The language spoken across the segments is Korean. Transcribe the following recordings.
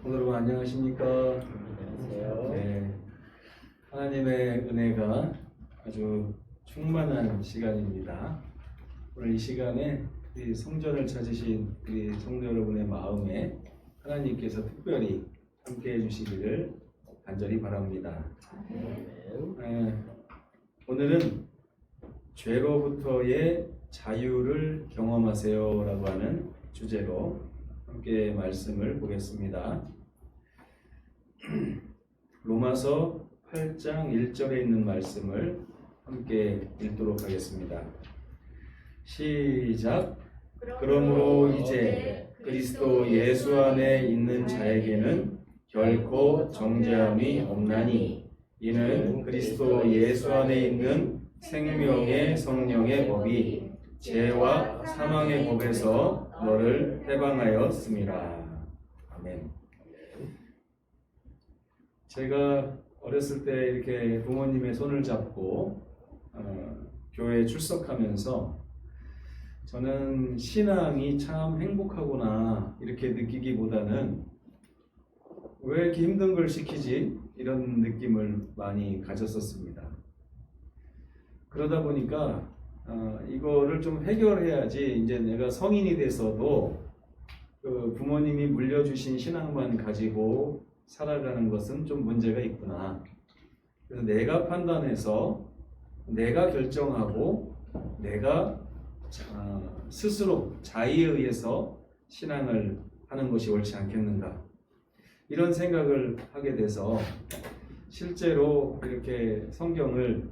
여러분 안녕하십니까? 안녕하세요. 네, 하나님의 은혜가 아주 충만한 시간입니다. 오늘 이 시간에 우리 성전을 찾으신 우리 성도 여러분의 마음에 하나님께서 특별히 함께해 주시기를 간절히 바랍니다. 오늘은 죄로부터의 자유를 경험하세요라고 하는 주제로 함께 말씀을 보겠습니다. 로마서 8장 1절에 있는 말씀을 함께 읽도록 하겠습니다. 시작. 그러므로 이제 그리스도 예수 안에 있는 자에게는 결코 정죄함이 없나니 이는 그리스도 예수 안에 있는 생명의 성령의 법이 죄와 사망의 법에서 너를 해방하였습니다. 아멘. 제가 어렸을 때 이렇게 부모님의 손을 잡고 교회에 출석하면서 저는 신앙이 참 행복하구나 이렇게 느끼기보다는 왜 이렇게 힘든 걸 시키지? 이런 느낌을 많이 가졌었습니다. 그러다 보니까 이거를 좀 해결해야지 이제 내가 성인이 돼서도 그 부모님이 물려주신 신앙만 가지고 살아가는 것은 좀 문제가 있구나. 그래서 내가 판단해서 내가 결정하고 내가 스스로 자의에 의해서 신앙을 하는 것이 옳지 않겠는가. 이런 생각을 하게 돼서 실제로 이렇게 성경을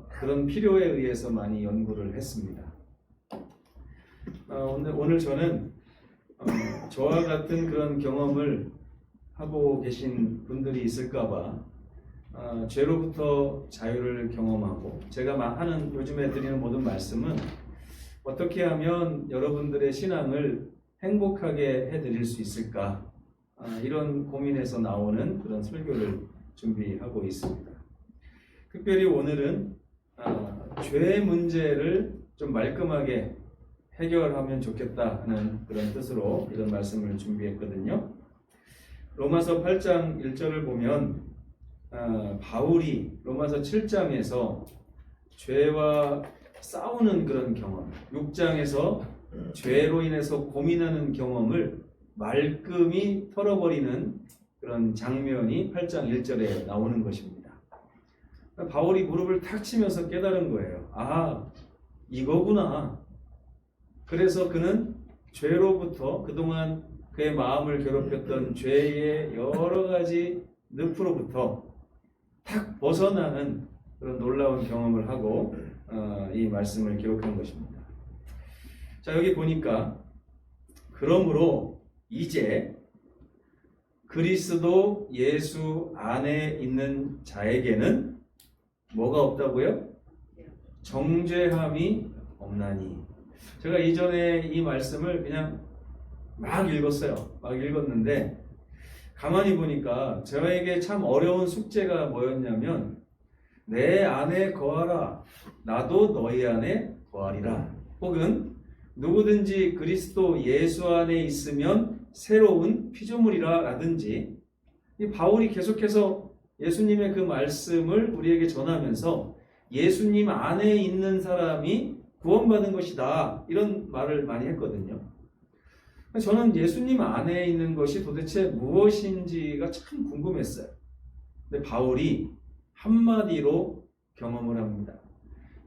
그런 필요에 의해서 많이 연구를 했습니다. 오늘 저는 저와 같은 그런 경험을 하고 계신 분들이 있을까봐 죄로부터 자유를 경험하고 제가 하는 요즘에 드리는 모든 말씀은 어떻게 하면 여러분들의 신앙을 행복하게 해드릴 수 있을까 이런 고민에서 나오는 그런 설교를 준비하고 있습니다. 특별히 오늘은 죄의 문제를 좀 말끔하게 해결하면 좋겠다 하는 그런 뜻으로 이런 말씀을 준비했거든요. 로마서 8장 1절을 보면 바울이 로마서 7장에서 죄와 싸우는 그런 경험, 6장에서 죄로 인해서 고민하는 경험을 말끔히 털어버리는 그런 장면이 8장 1절에 나오는 것입니다. 바울이 무릎을 탁 치면서 깨달은 거예요. 아, 이거구나. 그래서 그는 죄로부터 그동안 그의 마음을 괴롭혔던 죄의 여러 가지 늪으로부터 탁 벗어나는 그런 놀라운 경험을 하고 이 말씀을 기록한 것입니다. 자, 여기 보니까 그러므로 이제 그리스도 예수 안에 있는 자에게는 뭐가 없다고요? 정죄함이 없나니. 제가 이전에 이 말씀을 그냥 막 읽었어요. 막 읽었는데 가만히 보니까 저에게 참 어려운 숙제가 뭐였냐면 내 안에 거하라 나도 너희 안에 거하리라. 혹은 누구든지 그리스도 예수 안에 있으면 새로운 피조물이라 라든지 이 바울이 계속해서 예수님의 그 말씀을 우리에게 전하면서 예수님 안에 있는 사람이 구원받은 것이다 이런 말을 많이 했거든요. 저는 예수님 안에 있는 것이 도대체 무엇인지가 참 궁금했어요. 근데 바울이 한마디로 경험을 합니다.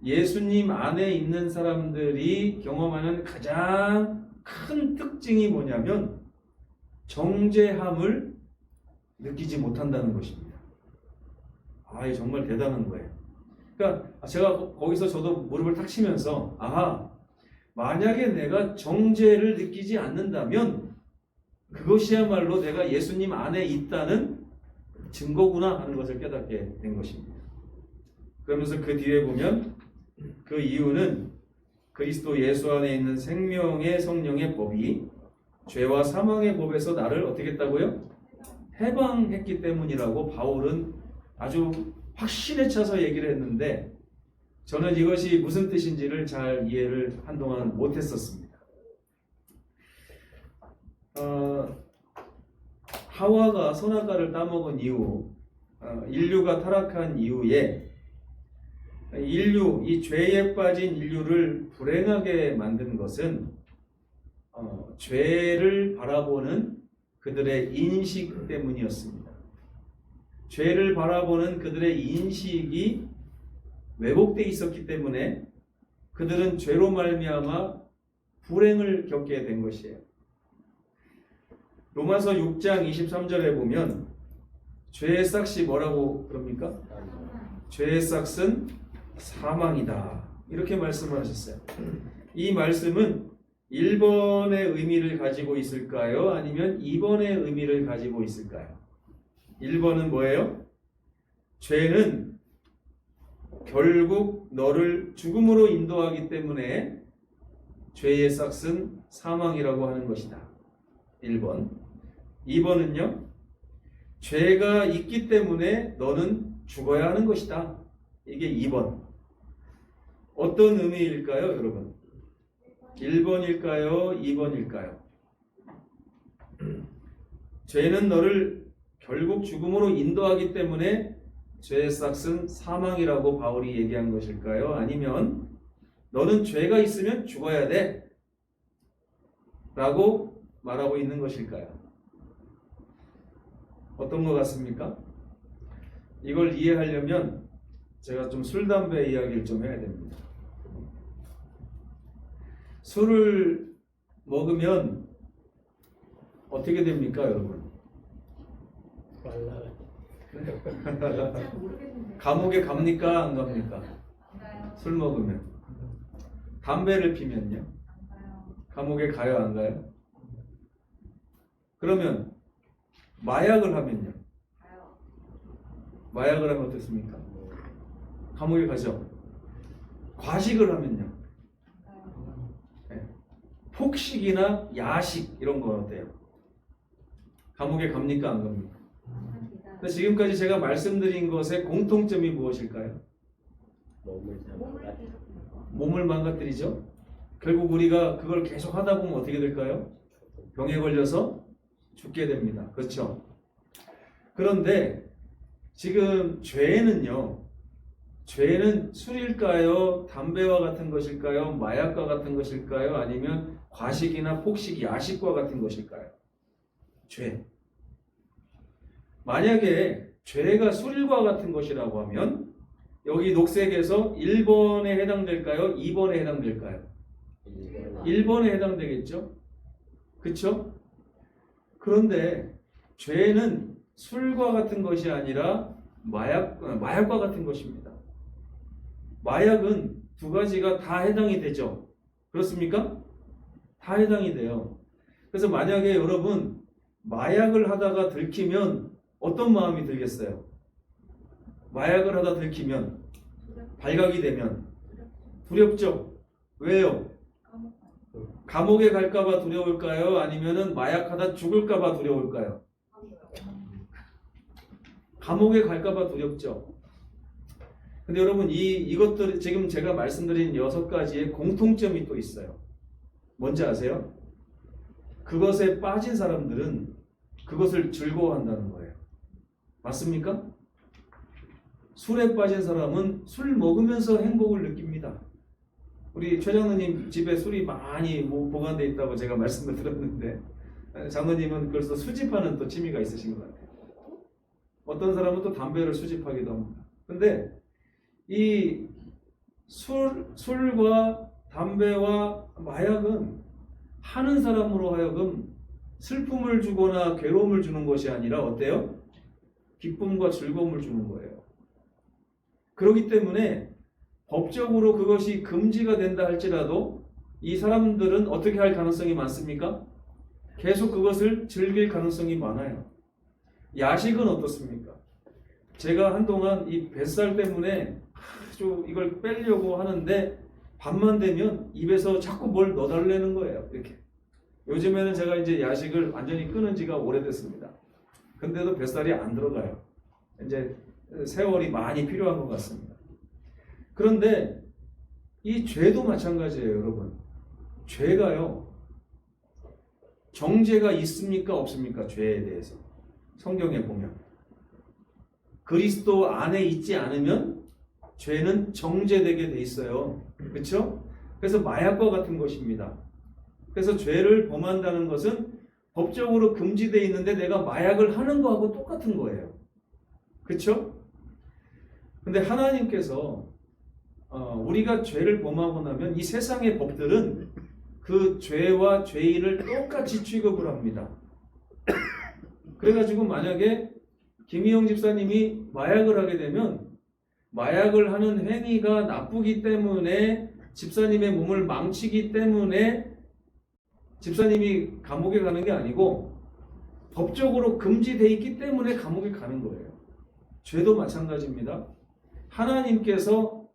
예수님 안에 있는 사람들이 경험하는 가장 큰 특징이 뭐냐면 정죄함을 느끼지 못한다는 것입니다. 이 정말 대단한 거예요. 그러니까 제가 거기서 저도 무릎을 탁 치면서 만약에 내가 정죄를 느끼지 않는다면 그것이야말로 내가 예수님 안에 있다는 증거구나 하는 것을 깨닫게 된 것입니다. 그러면서 그 뒤에 보면 그 이유는 그리스도 예수 안에 있는 생명의 성령의 법이 죄와 사망의 법에서 나를 어떻게 했다고요? 해방했기 때문이라고 바울은 아주 확신에 차서 얘기를 했는데 저는 이것이 무슨 뜻인지를 잘 이해를 한동안 못했었습니다. 하와가 선악과를 따먹은 이후 인류가 타락한 이후에 이 죄에 빠진 인류를 불행하게 만든 것은 죄를 바라보는 그들의 인식 때문이었습니다. 죄를 바라보는 그들의 인식이 왜곡되어 있었기 때문에 그들은 죄로 말미암아 불행을 겪게 된 것이에요. 로마서 6장 23절에 보면 죄의 싹이 뭐라고 그럽니까? 죄의 싹은 사망이다. 이렇게 말씀을 하셨어요. 이 말씀은 1번의 의미를 가지고 있을까요? 아니면 2번의 의미를 가지고 있을까요? 1번은 뭐예요? 죄는 결국 너를 죽음으로 인도하기 때문에 죄의 싹은 사망이라고 하는 것이다. 1번. 2번은요. 죄가 있기 때문에 너는 죽어야 하는 것이다. 이게 2번. 어떤 의미일까요, 여러분? 1번일까요? 2번일까요? 죄는 너를 결국 죽음으로 인도하기 때문에 죄의 싹은 사망이라고 바울이 얘기한 것일까요? 아니면 너는 죄가 있으면 죽어야 돼 라고 말하고 있는 것일까요? 어떤 것 같습니까? 이걸 이해하려면 제가 좀 술, 담배 이야기를 좀 해야 됩니다. 술을 먹으면 어떻게 됩니까, 여러분? 감옥에 갑니까, 안 갑니까? 술 먹으면. 담배를 피면요? 감옥에 가요, 안 가요? 그러면 마약을 하면요? 마약을 하면 어떻습니까? 감옥에 가죠. 과식을 하면요? 네. 폭식이나 야식 이런 건 어때요? 감옥에 갑니까, 안 갑니까? 지금까지 제가 말씀드린 것의 공통점이 무엇일까요? 몸을 망가뜨리죠. 결국 우리가 그걸 계속 하다 보면 어떻게 될까요? 병에 걸려서 죽게 됩니다. 그렇죠? 그런데 지금 죄는요, 죄는 술일까요? 담배와 같은 것일까요? 마약과 같은 것일까요? 아니면 과식이나 폭식, 야식과 같은 것일까요? 죄. 만약에 죄가 술과 같은 것이라고 하면 여기 녹색에서 1번에 해당될까요? 2번에 해당될까요? 1번에 해당되겠죠? 그렇죠? 그런데 죄는 술과 같은 것이 아니라 마약과 같은 것입니다. 마약은 두 가지가 다 해당이 되죠. 그렇습니까? 다 해당이 돼요. 그래서 만약에 여러분 마약을 하다가 들키면 어떤 마음이 들겠어요? 마약을 하다 들키면, 발각이 되면 두렵죠? 왜요? 감옥에 갈까봐 두려울까요? 아니면은 마약하다 죽을까봐 두려울까요? 감옥에 갈까봐 두렵죠. 근데 여러분 이것들 지금 제가 말씀드린 6가지의 공통점이 또 있어요. 뭔지 아세요? 그것에 빠진 사람들은 그것을 즐거워한다는 거예요. 맞습니까? 술에 빠진 사람은 술 먹으면서 행복을 느낍니다. 우리 최 장로님 집에 술이 많이 보관되어 있다고 제가 말씀을 들었는데 장로님은 그래서 수집하는 또 취미가 있으신 것 같아요. 어떤 사람은 또 담배를 수집하기도 합니다. 근데 이 술과 담배와 마약은 하는 사람으로 하여금 슬픔을 주거나 괴로움을 주는 것이 아니라 어때요? 기쁨과 즐거움을 주는 거예요. 그렇기 때문에 법적으로 그것이 금지가 된다 할지라도 이 사람들은 어떻게 할 가능성이 많습니까? 계속 그것을 즐길 가능성이 많아요. 야식은 어떻습니까? 제가 한동안 이 뱃살 때문에 아주 이걸 빼려고 하는데 밤만 되면 입에서 자꾸 뭘 넣어달라는 거예요. 이렇게. 요즘에는 제가 이제 야식을 완전히 끊은 지가 오래됐습니다. 근데도 뱃살이 안 들어가요. 이제 세월이 많이 필요한 것 같습니다. 그런데 이 죄도 마찬가지예요, 여러분. 죄가요, 정죄가 있습니까? 없습니까? 죄에 대해서. 성경에 보면. 그리스도 안에 있지 않으면 죄는 정죄되게 돼 있어요. 그렇죠? 그래서 마약과 같은 것입니다. 그래서 죄를 범한다는 것은 법적으로 금지되어 있는데 내가 마약을 하는 거하고 똑같은 거예요. 그렇죠? 근데 하나님께서 우리가 죄를 범하고 나면 이 세상의 법들은 그 죄와 죄인을 똑같이 취급을 합니다. 그래가지고 만약에 김희영 집사님이 마약을 하게 되면 마약을 하는 행위가 나쁘기 때문에 집사님의 몸을 망치기 때문에 집사님이 감옥에 가는 게 아니고 법적으로 금지되어 있기 때문에 감옥에 가는 거예요. 죄도 마찬가지입니다. 하나님께서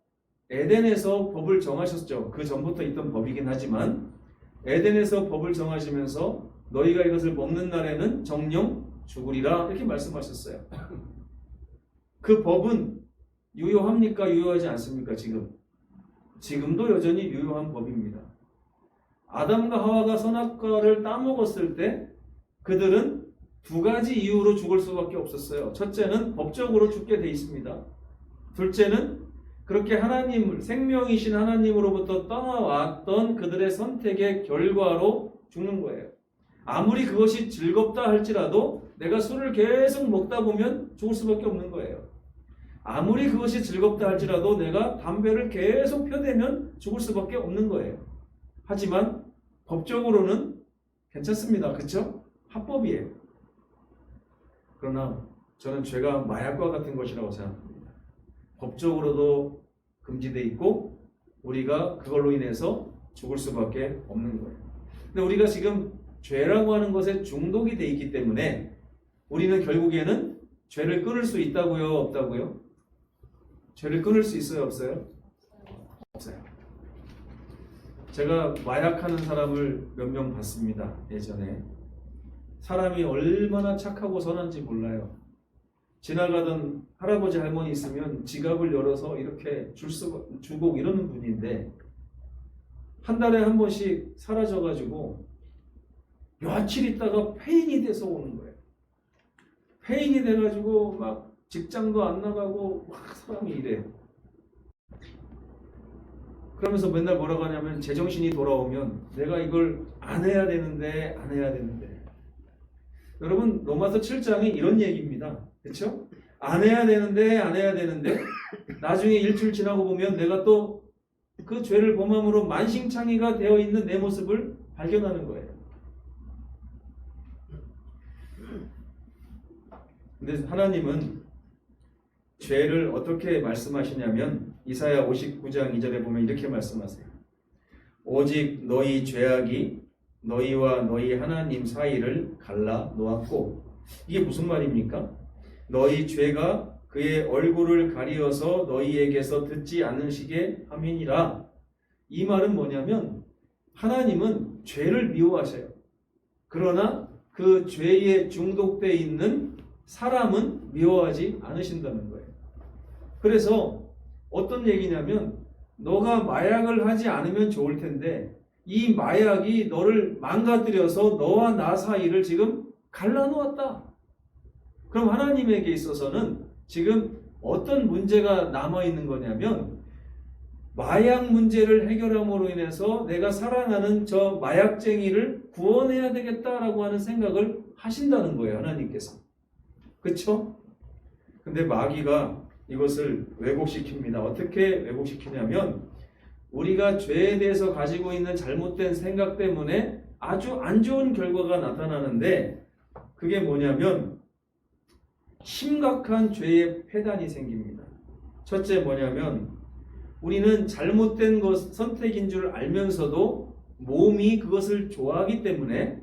에덴에서 법을 정하셨죠. 그 전부터 있던 법이긴 하지만 에덴에서 법을 정하시면서 너희가 이것을 먹는 날에는 정령 죽으리라 이렇게 말씀하셨어요. 그 법은 유효합니까? 유효하지 않습니까? 지금도 여전히 유효한 법입니다. 아담과 하와가 선악과를 따먹었을 때 그들은 두 가지 이유로 죽을 수밖에 없었어요. 첫째는 법적으로 죽게 돼 있습니다. 둘째는 그렇게 하나님, 생명이신 하나님으로부터 떠나왔던 그들의 선택의 결과로 죽는 거예요. 아무리 그것이 즐겁다 할지라도 내가 술을 계속 먹다 보면 죽을 수밖에 없는 거예요. 아무리 그것이 즐겁다 할지라도 내가 담배를 계속 펴대면 죽을 수밖에 없는 거예요. 하지만 법적으로는 괜찮습니다. 그렇죠? 합법이에요. 그러나 저는 죄가 마약과 같은 것이라고 생각합니다. 법적으로도 금지되어 있고 우리가 그걸로 인해서 죽을 수밖에 없는 거예요. 근데 우리가 지금 죄라고 하는 것에 중독이 되어 있기 때문에 우리는 결국에는 죄를 끊을 수 있다고요? 없다고요? 죄를 끊을 수 있어요? 없어요? 없어요. 제가 마약하는 사람을 몇 명 봤습니다. 예전에. 사람이 얼마나 착하고 선한지 몰라요. 지나가던 할아버지 할머니 있으면 지갑을 열어서 이렇게 주고 이러는 분인데 한 달에 한 번씩 사라져가지고 며칠 있다가 폐인이 돼서 오는 거예요. 폐인이 돼가지고 막 직장도 안 나가고 막 사람이 이래요. 그러면서 맨날 뭐라고 하냐면 제정신이 돌아오면 내가 이걸 안 해야 되는데 여러분 로마서 7장이 이런 얘기입니다. 그렇죠? 안 해야 되는데 나중에 일주일 지나고 보면 내가 또 그 죄를 범함으로 만신창이가 되어 있는 내 모습을 발견하는 거예요. 근데 하나님은 죄를 어떻게 말씀하시냐면 이사야 59장 2절에 보면 이렇게 말씀하세요. 오직 너희 죄악이 너희와 너희 하나님 사이를 갈라 놓았고, 이게 무슨 말입니까? 너희 죄가 그의 얼굴을 가리어서 너희에게서 듣지 않으시게 함이니라. 이 말은 뭐냐면 하나님은 죄를 미워하셔요. 그러나 그 죄에 중독되어 있는 사람은 미워하지 않으신다는 거예요. 그래서 어떤 얘기냐면 너가 마약을 하지 않으면 좋을 텐데 이 마약이 너를 망가뜨려서 너와 나 사이를 지금 갈라놓았다. 그럼 하나님에게 있어서는 지금 어떤 문제가 남아있는 거냐면 마약 문제를 해결함으로 인해서 내가 사랑하는 저 마약쟁이를 구원해야 되겠다라고 하는 생각을 하신다는 거예요. 하나님께서. 그렇죠? 근데 마귀가 이것을 왜곡시킵니다. 어떻게 왜곡시키냐면 우리가 죄에 대해서 가지고 있는 잘못된 생각 때문에 아주 안 좋은 결과가 나타나는데 그게 뭐냐면 심각한 죄의 폐단이 생깁니다. 첫째 뭐냐면 우리는 잘못된 선택인 줄 알면서도 몸이 그것을 좋아하기 때문에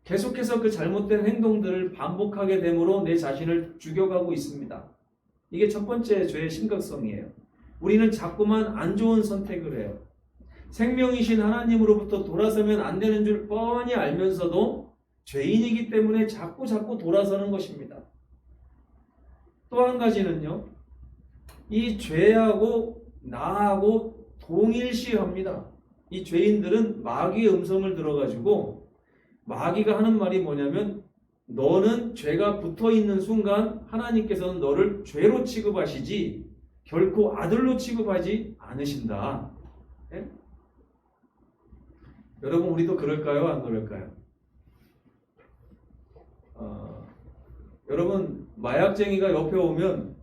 계속해서 그 잘못된 행동들을 반복하게 되므로 내 자신을 죽여가고 있습니다. 이게 첫 번째 죄의 심각성이에요. 우리는 자꾸만 안 좋은 선택을 해요. 생명이신 하나님으로부터 돌아서면 안 되는 줄 뻔히 알면서도 죄인이기 때문에 자꾸 돌아서는 것입니다. 또 한 가지는요. 이 죄하고 나하고 동일시합니다. 이 죄인들은 마귀의 음성을 들어가지고 마귀가 하는 말이 뭐냐면 너는 죄가 붙어 있는 순간 하나님께서는 너를 죄로 취급하시지 결코 아들로 취급하지 않으신다. 예? 여러분 우리도 그럴까요? 안 그럴까요? 여러분 마약쟁이가 옆에 오면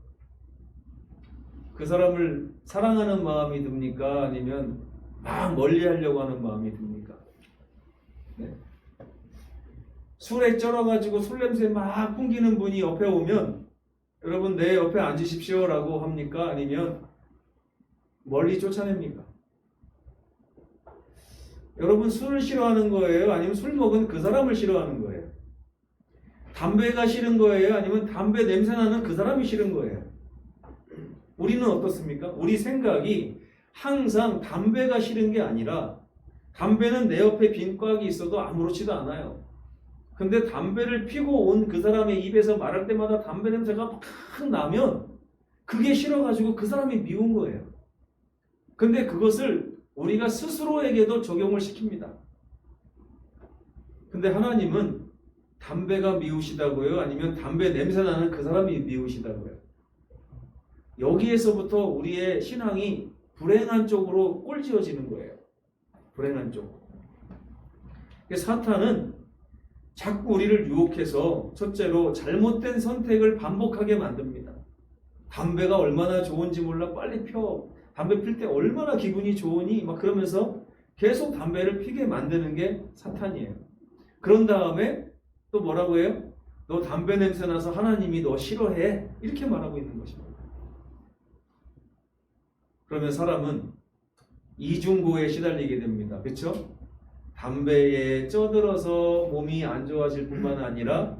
그 사람을 사랑하는 마음이 듭니까? 아니면 막 멀리하려고 하는 마음이 듭니까? 네? 술에 쩔어가지고 술 냄새 막 풍기는 분이 옆에 오면 여러분 내 옆에 앉으십시오 라고 합니까? 아니면 멀리 쫓아냅니까? 여러분 술을 싫어하는 거예요? 아니면 술 먹은 그 사람을 싫어하는 거예요? 담배가 싫은 거예요? 아니면 담배 냄새 나는 그 사람이 싫은 거예요? 우리는 어떻습니까? 우리 생각이 항상 담배가 싫은 게 아니라 담배는 내 옆에 빈 꽉이 있어도 아무렇지도 않아요. 근데 담배를 피고 온 그 사람의 입에서 말할 때마다 담배 냄새가 막 나면 그게 싫어가지고 그 사람이 미운 거예요. 근데 그것을 우리가 스스로에게도 적용을 시킵니다. 근데 하나님은 담배가 미우시다고요? 아니면 담배 냄새 나는 그 사람이 미우시다고요? 여기에서부터 우리의 신앙이 불행한 쪽으로 꼴찌어지는 거예요. 불행한 쪽. 사탄은 자꾸 우리를 유혹해서 첫째로 잘못된 선택을 반복하게 만듭니다. 담배가 얼마나 좋은지 몰라 빨리 펴. 담배 필 때 얼마나 기분이 좋으니 막 그러면서 계속 담배를 피게 만드는 게 사탄이에요. 그런 다음에 또 뭐라고 해요? 너 담배 냄새 나서 하나님이 너 싫어해. 이렇게 말하고 있는 것입니다. 그러면 사람은 이중고에 시달리게 됩니다. 그렇죠? 담배에 쪄들어서 몸이 안 좋아질 뿐만 아니라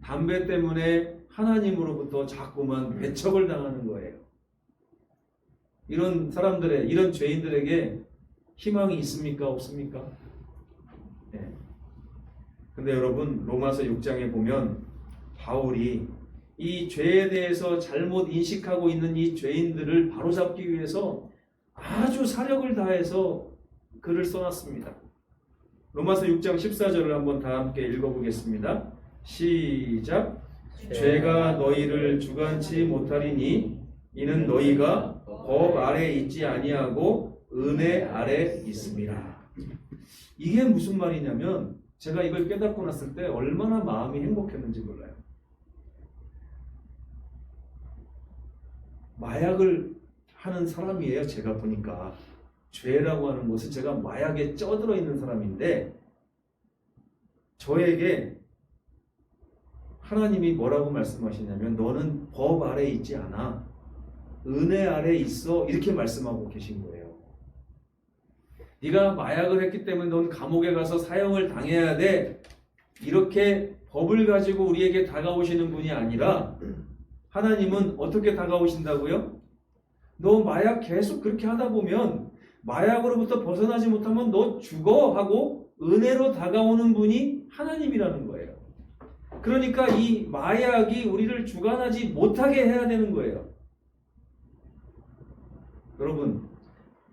담배 때문에 하나님으로부터 자꾸만 배척을 당하는 거예요. 이런 사람들의, 이런 죄인들에게 희망이 있습니까? 없습니까? 네. 근데 여러분 로마서 6장에 보면 바울이 이 죄에 대해서 잘못 인식하고 있는 이 죄인들을 바로잡기 위해서 아주 사력을 다해서 글을 써놨습니다. 로마서 6장 14절을 한번 다 함께 읽어보겠습니다. 시작. 죄가 너희를 주관치 못하리니 이는 너희가 법 아래 있지 아니하고 은혜 아래 있습니다. 이게 무슨 말이냐면 제가 이걸 깨닫고 났을 때 얼마나 마음이 행복했는지 몰라요. 마약을 하는 사람이에요. 제가 보니까 죄라고 하는 것은 제가 마약에 쪄들어 있는 사람인데 저에게 하나님이 뭐라고 말씀하시냐면 너는 법 아래 있지 않아. 은혜 아래 있어. 이렇게 말씀하고 계신 거예요. 네가 마약을 했기 때문에 넌 감옥에 가서 사형을 당해야 돼. 이렇게 법을 가지고 우리에게 다가오시는 분이 아니라 하나님은 어떻게 다가오신다고요? 너 마약 계속 그렇게 하다 보면 마약으로부터 벗어나지 못하면 너 죽어 하고 은혜로 다가오는 분이 하나님이라는 거예요. 그러니까 이 마약이 우리를 주관하지 못하게 해야 되는 거예요. 여러분,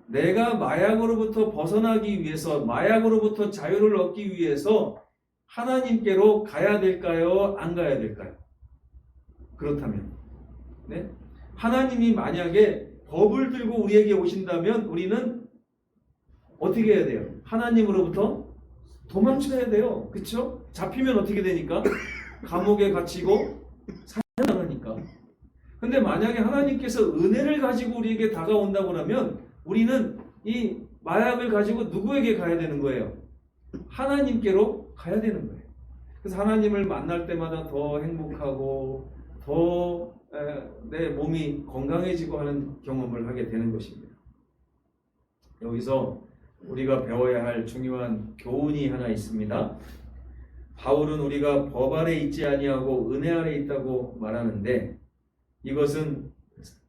내가 마약으로부터 벗어나기 위해서, 마약으로부터 자유를 얻기 위해서 하나님께로 가야 될까요? 안 가야 될까요? 그렇다면, 네? 하나님이 만약에 법을 들고 우리에게 오신다면 우리는 어떻게 해야 돼요? 하나님으로부터 도망쳐야 돼요. 그렇죠? 잡히면 어떻게 되니까? 감옥에 갇히고 사형당하니까. 근데 만약에 하나님께서 은혜를 가지고 우리에게 다가온다고 하면 우리는 이 마약을 가지고 누구에게 가야 되는 거예요? 하나님께로 가야 되는 거예요. 그래서 하나님을 만날 때마다 더 행복하고 더 내 몸이 건강해지고 하는 경험을 하게 되는 것입니다. 여기서 우리가 배워야 할 중요한 교훈이 하나 있습니다. 바울은 우리가 법 아래 있지 아니하고 은혜 아래 있다고 말하는데 이것은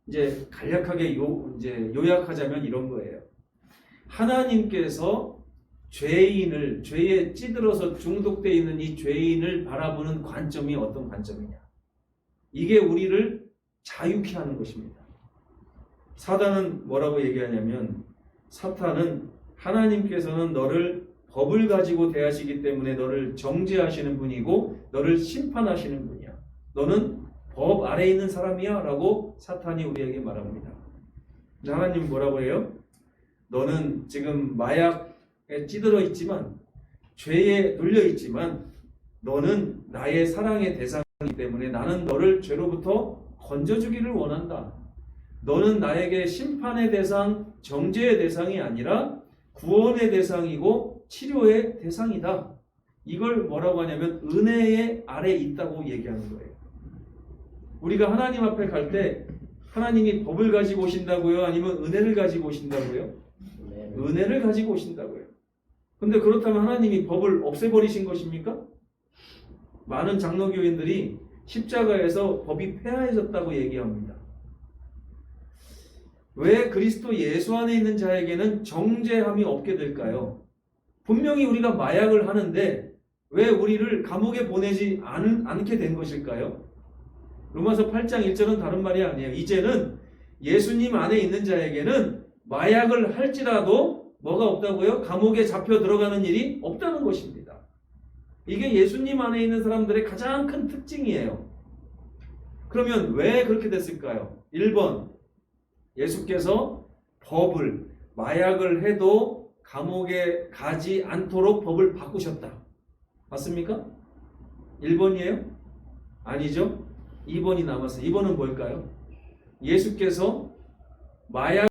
이제 간략하게 요약하자면 이런 거예요. 하나님께서 죄인을, 죄에 찌들어서 중독되어 있는 이 죄인을 바라보는 관점이 어떤 관점이냐. 이게 우리를 자유케 하는 것입니다. 사단은 뭐라고 얘기하냐면 사탄은 하나님께서는 너를 법을 가지고 대하시기 때문에 너를 정죄하시는 분이고 너를 심판하시는 분이야. 너는 법 아래에 있는 사람이야 라고 사탄이 우리에게 말합니다. 근데 하나님 뭐라고 해요? 너는 지금 마약에 찌들어 있지만 죄에 눌려 있지만 너는 나의 사랑의 대상이기 때문에 나는 너를 죄로부터 건져주기를 원한다. 너는 나에게 심판의 대상, 정죄의 대상이 아니라 구원의 대상이고 치료의 대상이다. 이걸 뭐라고 하냐면 은혜의 아래에 있다고 얘기하는 거예요. 우리가 하나님 앞에 갈 때 하나님이 법을 가지고 오신다고요? 아니면 은혜를 가지고 오신다고요? 은혜를 가지고 오신다고요. 근데 그렇다면 하나님이 법을 없애버리신 것입니까? 많은 장로교인들이 십자가에서 법이 폐하해졌다고 얘기합니다. 왜 그리스도 예수 안에 있는 자에게는 정죄함이 없게 될까요? 분명히 우리가 마약을 하는데 왜 우리를 감옥에 보내지 않게 된 것일까요? 로마서 8장 1절은 다른 말이 아니에요. 이제는 예수님 안에 있는 자에게는 마약을 할지라도 뭐가 없다고요? 감옥에 잡혀 들어가는 일이 없다는 것입니다. 이게 예수님 안에 있는 사람들의 가장 큰 특징이에요. 그러면 왜 그렇게 됐을까요? 1번, 예수께서 법을, 마약을 해도 감옥에 가지 않도록 법을 바꾸셨다. 맞습니까? 1번이에요? 아니죠? 2번이 남았어요. 2번은 뭘까요? 예수께서 마약을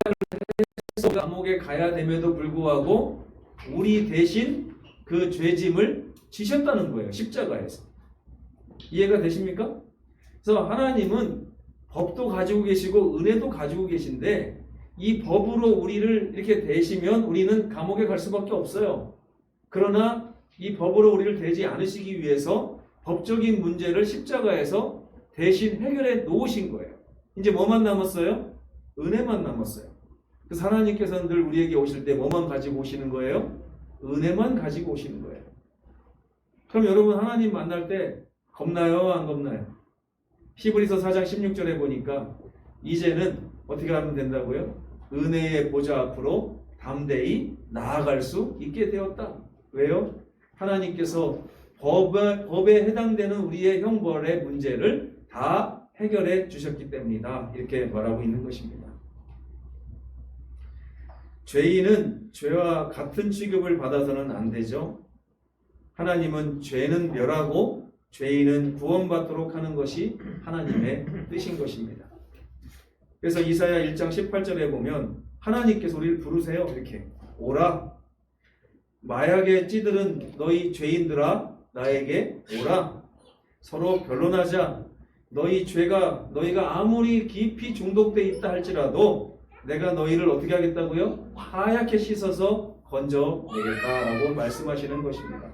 해서 감옥에 가야 됨에도 불구하고 우리 대신 그 죄짐을 지셨다는 거예요. 십자가에서. 이해가 되십니까? 그래서 하나님은 법도 가지고 계시고 은혜도 가지고 계신데 이 법으로 우리를 이렇게 대시면 우리는 감옥에 갈 수밖에 없어요. 그러나 이 법으로 우리를 대지 않으시기 위해서 법적인 문제를 십자가에서 대신 해결해 놓으신 거예요. 이제 뭐만 남았어요? 은혜만 남았어요. 그래서 하나님께서는 늘 우리에게 오실 때 뭐만 가지고 오시는 거예요? 은혜만 가지고 오시는 거예요. 그럼 여러분 하나님 만날 때 겁나요? 안 겁나요? 히브리서 4장 16절에 보니까 이제는 어떻게 하면 된다고요? 은혜의 보좌 앞으로 담대히 나아갈 수 있게 되었다. 왜요? 하나님께서 법에 해당되는 우리의 형벌의 문제를 다 해결해 주셨기 때문이다. 이렇게 말하고 있는 것입니다. 죄인은 죄와 같은 취급을 받아서는 안 되죠. 하나님은 죄는 멸하고 죄인은 구원받도록 하는 것이 하나님의 뜻인 것입니다. 그래서 이사야 1장 18절에 보면 하나님께서 우리를 부르세요. 이렇게 오라. 마약에 찌들은 너희 죄인들아 나에게 오라. 서로 변론하자. 너희가 아무리 깊이 중독되어 있다 할지라도 내가 너희를 어떻게 하겠다고요? 하얗게 씻어서 건져내겠다라고 말씀하시는 것입니다.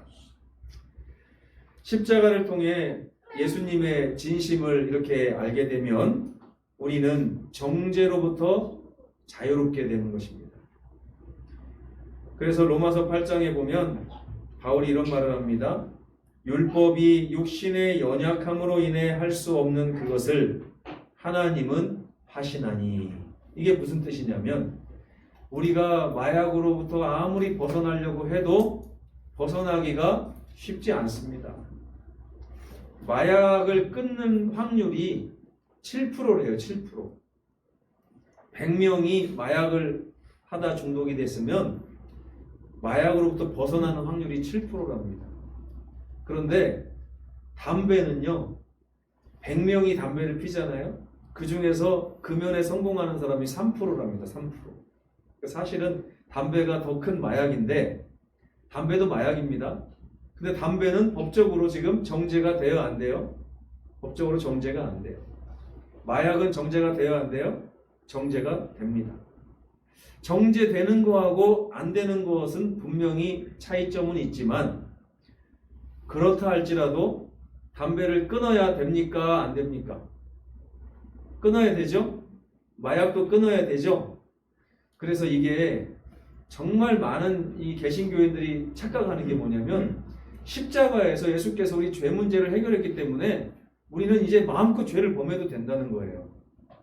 십자가를 통해 예수님의 진심을 이렇게 알게 되면 우리는 정죄로부터 자유롭게 되는 것입니다. 그래서 로마서 8장에 보면 바울이 이런 말을 합니다. 율법이 육신의 연약함으로 인해 할 수 없는 그것을 하나님은 하시나니. 이게 무슨 뜻이냐면 우리가 마약으로부터 아무리 벗어나려고 해도 벗어나기가 쉽지 않습니다. 마약을 끊는 확률이 7%래요. 7%. 100명이 마약을 하다 중독이 됐으면 마약으로부터 벗어나는 확률이 7%랍니다. 그런데 담배는요. 100명이 담배를 피잖아요. 그 중에서 금연에 성공하는 사람이 3%랍니다. 3%. 사실은 담배가 더 큰 마약인데 담배도 마약입니다. 근데 담배는 법적으로 지금 정죄가 돼요? 안 돼요? 법적으로 정죄가 안 돼요. 마약은 정죄가 돼요? 안 돼요? 정죄가 됩니다. 정죄되는 거하고 안 되는 것은 분명히 차이점은 있지만 그렇다 할지라도 담배를 끊어야 됩니까? 안 됩니까? 끊어야 되죠? 마약도 끊어야 되죠? 그래서 이게 정말 많은 이 개신교인들이 착각하는 게 뭐냐면 십자가에서 예수께서 우리 죄 문제를 해결했기 때문에 우리는 이제 마음껏 죄를 범해도 된다는 거예요.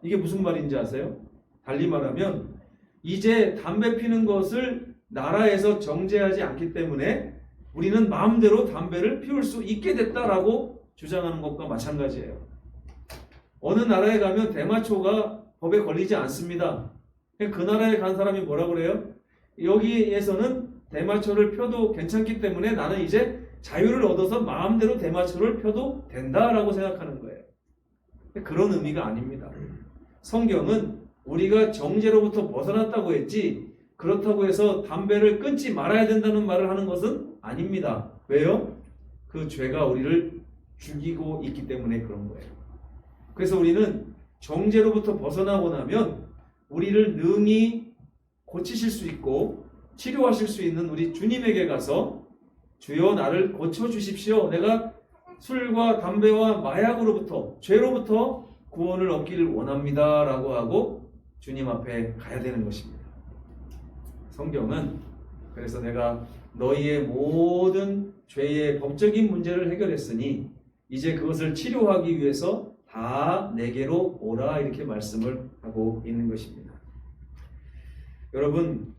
이게 무슨 말인지 아세요? 달리 말하면 이제 담배 피는 것을 나라에서 정죄하지 않기 때문에 우리는 마음대로 담배를 피울 수 있게 됐다라고 주장하는 것과 마찬가지예요. 어느 나라에 가면 대마초가 법에 걸리지 않습니다. 그 나라에 간 사람이 뭐라고 그래요? 여기에서는 대마초를 펴도 괜찮기 때문에 나는 이제 자유를 얻어서 마음대로 대마초를 펴도 된다라고 생각하는 거예요. 그런 의미가 아닙니다. 성경은 우리가 정죄로부터 벗어났다고 했지 그렇다고 해서 담배를 끊지 말아야 된다는 말을 하는 것은 아닙니다. 왜요? 그 죄가 우리를 죽이고 있기 때문에 그런 거예요. 그래서 우리는 정죄로부터 벗어나고 나면 우리를 능히 고치실 수 있고 치료하실 수 있는 우리 주님에게 가서 주여 나를 고쳐주십시오. 내가 술과 담배와 마약으로부터 죄로부터 구원을 얻기를 원합니다 라고 하고 주님 앞에 가야 되는 것입니다. 성경은 그래서 내가 너희의 모든 죄의 법적인 문제를 해결했으니 이제 그것을 치료하기 위해서 다 내게로 오라 이렇게 말씀을 하고 있는 것입니다. 여러분,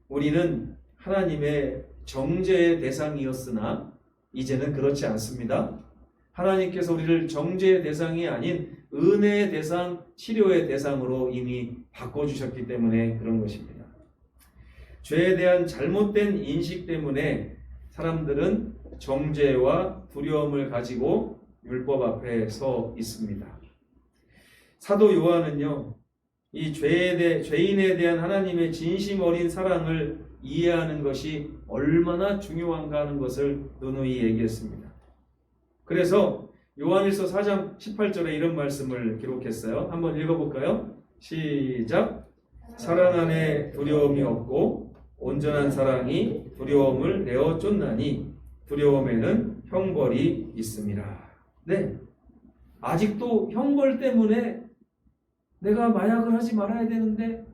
우리는 하나님의 정죄의 대상이었으나 이제는 그렇지 않습니다. 하나님께서 우리를 정죄의 대상이 아닌 은혜의 대상, 치료의 대상으로 이미 바꿔주셨기 때문에 그런 것입니다. 죄에 대한 잘못된 인식 때문에 사람들은 정죄와 두려움을 가지고 율법 앞에 서 있습니다. 사도 요한은요, 이 죄인에 대한 하나님의 진심 어린 사랑을 이해하는 것이 얼마나 중요한가 하는 것을 누누이 얘기했습니다. 그래서 요한일서 4장 18절에 이런 말씀을 기록했어요. 한번 읽어볼까요? 시작. 사랑 안에 두려움이 없고 온전한 사랑이 두려움을 내어 쫓나니 두려움에는 형벌이 있습니다. 네, 아직도 형벌 때문에 내가 마약을 하지 말아야 되는데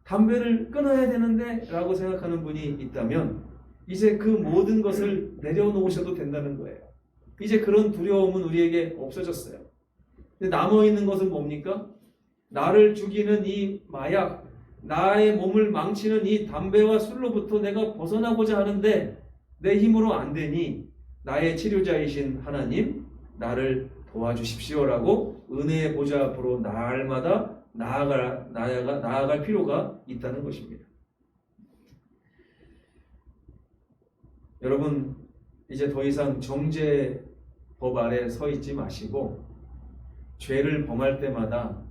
담배를 끊어야 되는데 라고 생각하는 분이 있다면 이제 그 모든 것을 내려놓으셔도 된다는 거예요. 이제 그런 두려움은 우리에게 없어졌어요. 근데 남아있는 것은 뭡니까? 나를 죽이는 이 마약, 나의 몸을 망치는 이 담배와 술로부터 내가 벗어나고자 하는데 내 힘으로 안 되니 나의 치료자이신 하나님 나를 도와주십시오라고 은혜의 보좌 앞으로 날마다 나아갈 필요가 있다는 것입니다. 여러분, 이제 더 이상 정죄법 아래 서 있지 마시고 죄를 범할 때마다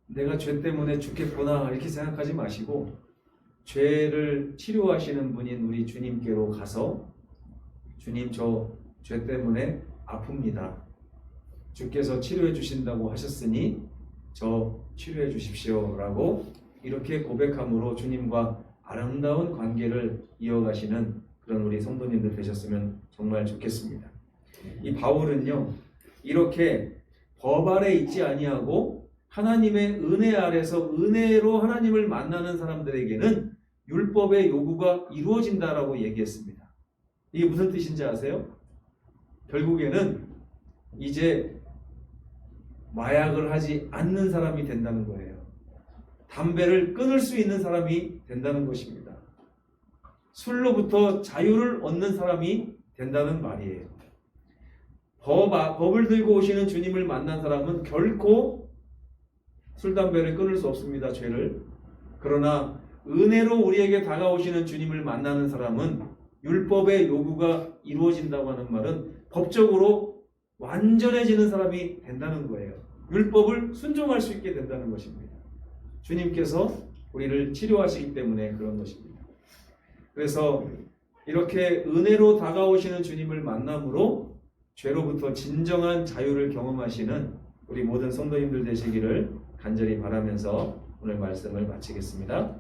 내가 죄 때문에 죽겠구나 이렇게 생각하지 마시고 죄를 치료하시는 분인 우리 주님께로 가서 주님 저 죄 때문에 아픕니다. 주께서 치료해 주신다고 하셨으니 저 치료해 주십시오 라고 이렇게 고백함으로 주님과 아름다운 관계를 이어가시는 그런 우리 성도님들 되셨으면 정말 좋겠습니다. 이 바울은요 이렇게 법 아래 있지 아니하고 하나님의 은혜 아래서 은혜로 하나님을 만나는 사람들에게는 율법의 요구가 이루어진다라고 얘기했습니다. 이게 무슨 뜻인지 아세요? 결국에는 이제 마약을 하지 않는 사람이 된다는 거예요. 담배를 끊을 수 있는 사람이 된다는 것입니다. 술로부터 자유를 얻는 사람이 된다는 말이에요. 법을 들고 오시는 주님을 만난 사람은 결코 술, 담배를 끊을 수 없습니다. 죄를. 그러나 은혜로 우리에게 다가오시는 주님을 만나는 사람은 율법의 요구가 이루어진다고 하는 말은 법적으로 완전해지는 사람이 된다는 거예요. 율법을 순종할 수 있게 된다는 것입니다. 주님께서 우리를 치료하시기 때문에 그런 것입니다. 그래서 이렇게 은혜로 다가오시는 주님을 만남으로 죄로부터 진정한 자유를 경험하시는 우리 모든 성도님들 되시기를 간절히 바라면서 오늘 말씀을 마치겠습니다.